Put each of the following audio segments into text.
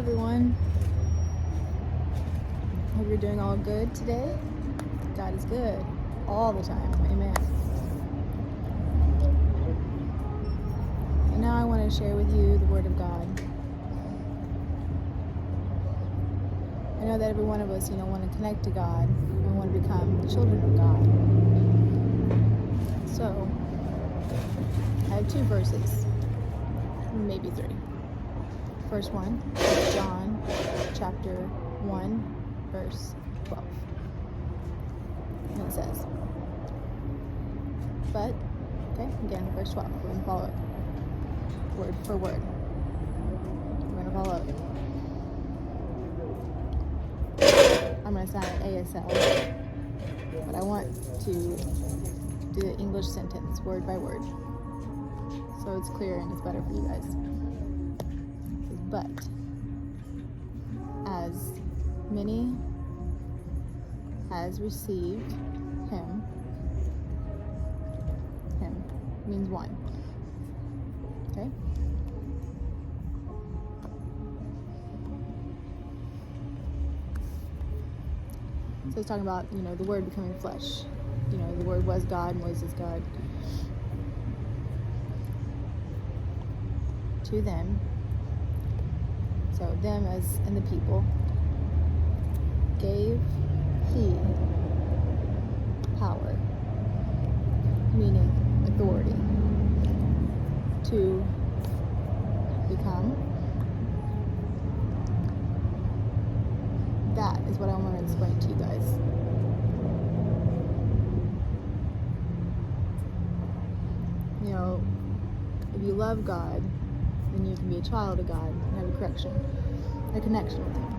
everyone. Hope you're doing all good today. God is good all the time. Amen. And now I want to share with you the Word of God. I know that every one of us, want to connect to God. We want to become the children of God. So, I have 2 verses, maybe 3. First one, John chapter 1, verse 12. And it says, again, verse 12. We're going to follow it word for word. We're going to follow it. I'm going to sound like ASL, but I want to do the English sentence word by word so it's clear and it's better for you guys. But as many as received him means one. Okay? So it's talking about, the Word becoming flesh. The Word was God, Moses God. To them, so them as in the people, gave he power, meaning authority, to become. That is what I want to explain to you guys. If you love God, then you can be a child of God and have a connection with Him.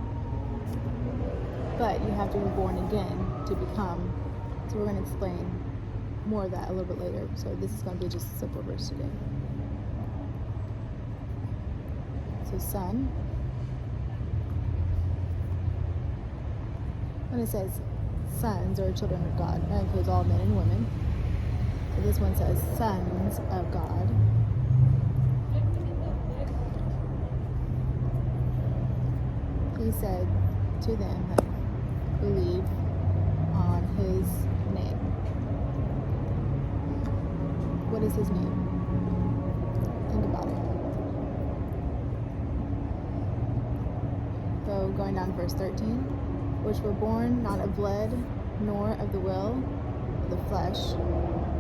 But you have to be born again to become. So we're going to explain more of that a little bit later. So this is going to be just a simple verse today. So son. When it says sons or children of God, that includes all men and women. So this one says sons of God. He said to them that believe on his name. What is his name? Think about it. So going down to verse 13, which were born not of blood, nor of the will of the flesh,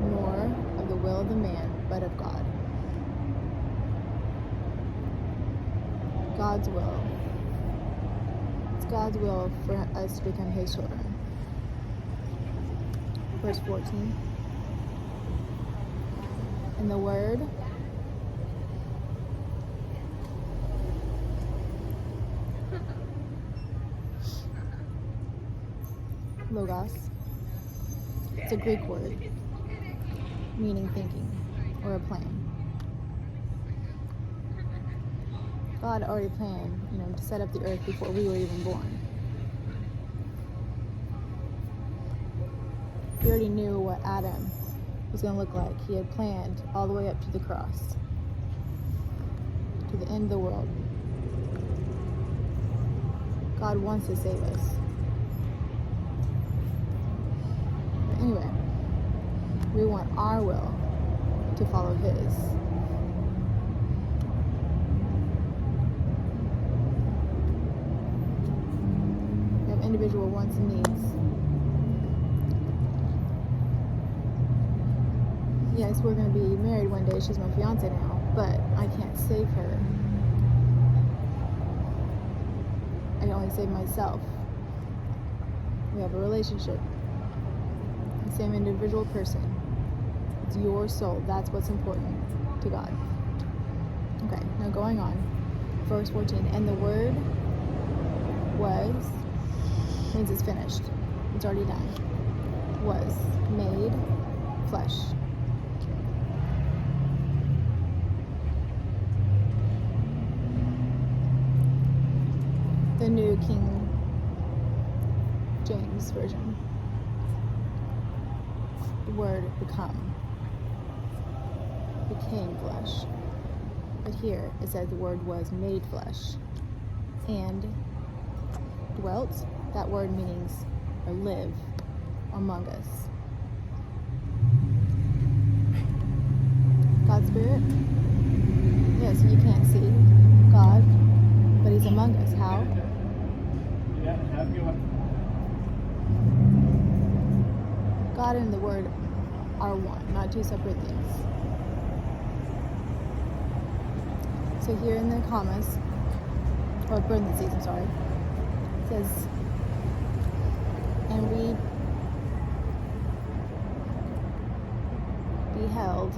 nor of the will of the man, but of God. God's will. It's God's will for us to become his children. Verse 14. And the Word Logos. It's a Greek word meaning thinking or a plan. God already planned, to set up the earth before we were even born. He already knew what Adam was going to look like. He had planned all the way up to the cross, to the end of the world. God wants to save us. But anyway, we want our will to follow his. We have individual wants and needs. Yes, we're going to be married one day. She's my fiance now, but I can't save her. I can only save myself. We have a relationship. The same individual person. It's your soul. That's what's important to God. Okay, now going on. Verse 14. And the Word was, means it's finished. It's already done. Was made flesh. The New King James Version. The word became flesh. But here it says the Word was made flesh. and dwelt. That word means or live among us. God's Spirit? Yes, you can't see God, but He's among us. How? God and the Word are one, not two separate things. So here in the commas, or parentheses, I'm sorry, it says, and we beheld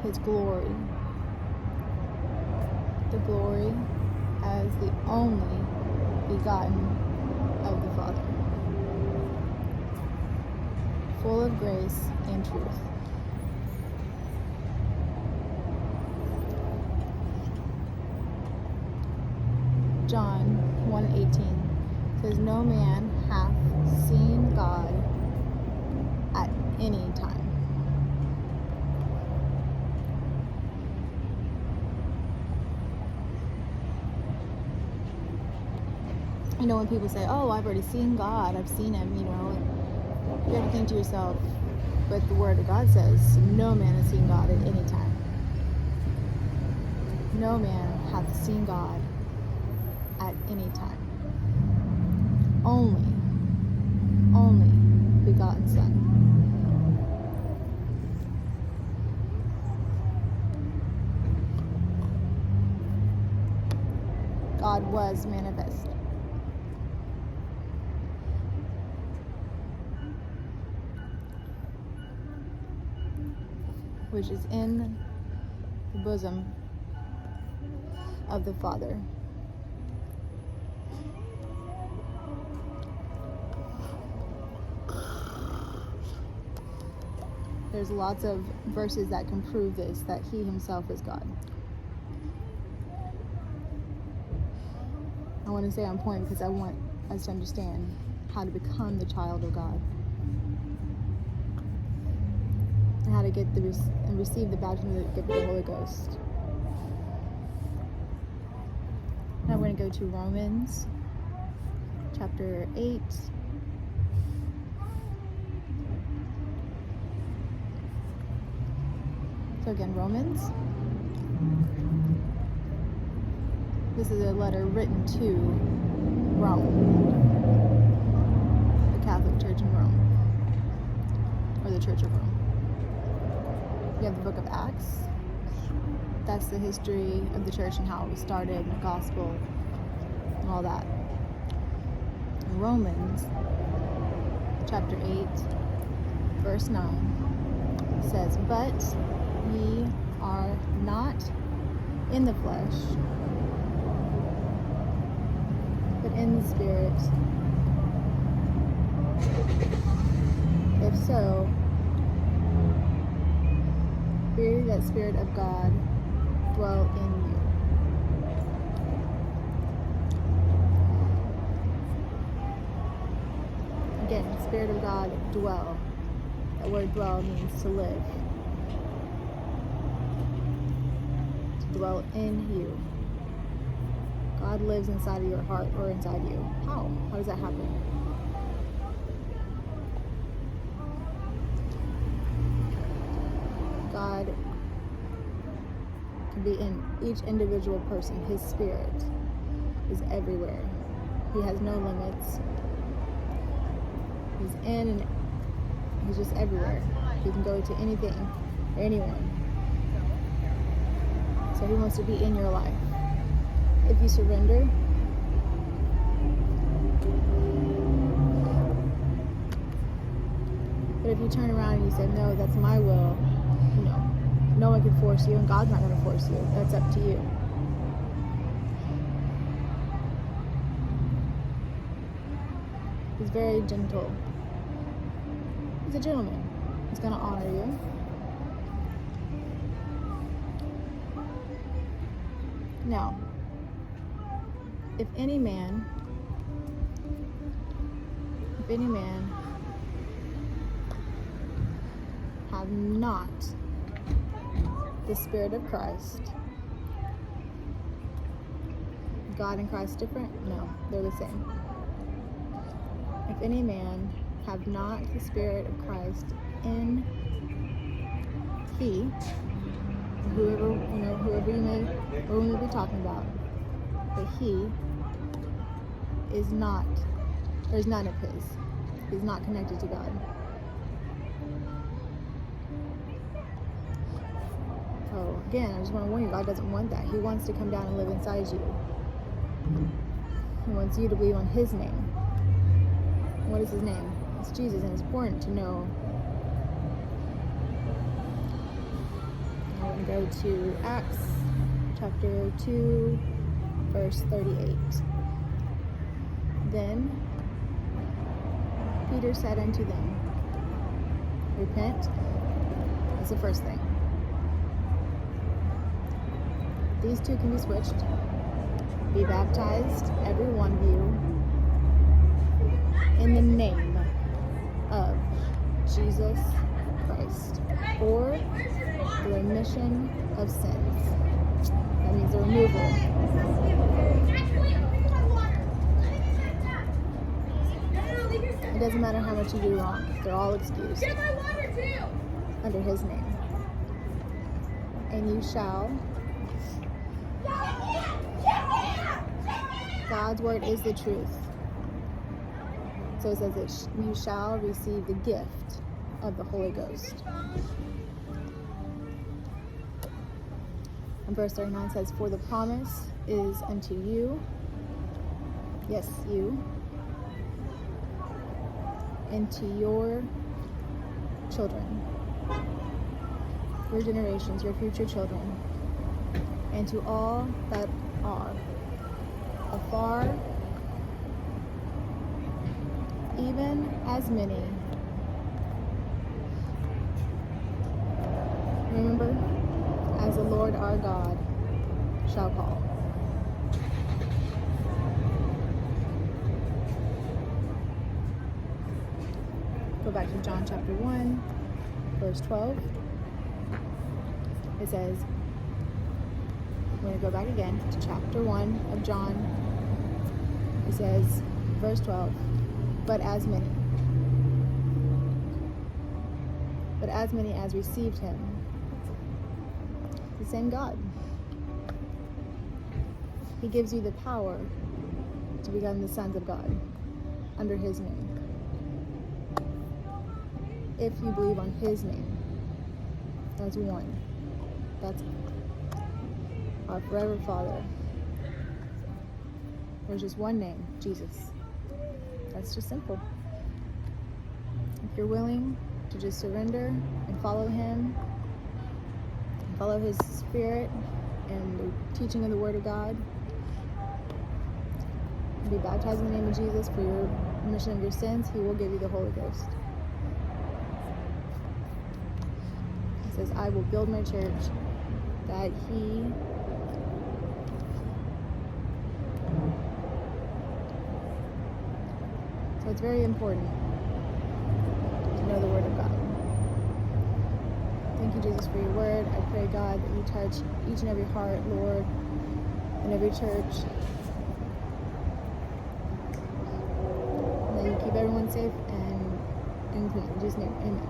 His glory, the glory as the only begotten of the Father, full of grace and truth. John 1:18 says, no man hath seen God at any time. You know, when people say, oh, I've already seen God, I've seen Him, you have to think to yourself, but the Word of God says, no man has seen God at any time. No man hath seen God at any time. Only begotten Son. God was manifest. Which is in the bosom of the Father. There's lots of verses that can prove this, that He Himself is God. I want to stay on point because I want us to understand how to become the child of God. And how to get and receive the baptism of the gift of the Holy Ghost. Now we're going to go to Romans chapter 8. So again, Romans. This is a letter written to Rome, the Catholic Church in Rome, or the Church of Rome. You have the book of Acts. That's the history of the church and how it was started, the gospel, and all that. Romans chapter 8, verse 9 says, but ye are not in the flesh, but in the Spirit, if so, be that Spirit of God dwell in you. Again, Spirit of God dwell. That word dwell means to live. To dwell in you. God lives inside of your heart or inside you. How? How does that happen? God can be in each individual person. His Spirit is everywhere. He has no limits. He's in and He's just everywhere. He can go to anything or anyone. So He wants to be in your life. If you surrender, but if you turn around and you say, no, that's my will, no one can force you, and God's not going to force you. That's up to you. He's very gentle. He's a gentleman. He's going to honor you. Now, if any man have not the Spirit of Christ, God and Christ different? No, they're the same. If any man have not the Spirit of Christ in he, whoever you may or we may be talking about, but he is not, there's none of his. He's not connected to God. So again, I just want to warn you, God doesn't want that. He wants to come down and live inside you. He wants you to believe on his name. What is his name? It's Jesus, and it's important to know. I'm going to go to Acts chapter 2, verse 38. Then Peter said unto them, repent. That's the first thing. These two can be switched. Be baptized, every one of you, in the name of Jesus Christ, for the remission of sins. That means the removal. It doesn't matter how much you do wrong. They're all excused under his name. And you shall, God's word is the truth. So it says that you shall receive the gift of the Holy Ghost. And verse 39 says, for the promise is unto you, yes, you, and to your children, your generations, your future children, and to all that are afar, even as many, remember, as the Lord our God shall call. Go back to John chapter 1, verse 12. It says, we're going to go back again to chapter 1 of John. It says, verse 12, but as many as received him, the same God. He gives you the power to become the sons of God under his name. If you believe on his name, that's one. That's our forever Father. There's just one name, Jesus. That's just simple. If you're willing to just surrender and follow him, and follow his spirit and the teaching of the word of God, and be baptized in the name of Jesus for your remission of your sins, he will give you the Holy Ghost. He says, I will build my church, that he so it's very important to know the word of God. Thank you, Jesus, for your word. I pray, God, that you touch each and every heart, Lord, in every church, and that you keep everyone safe and clean. In Jesus' name, amen.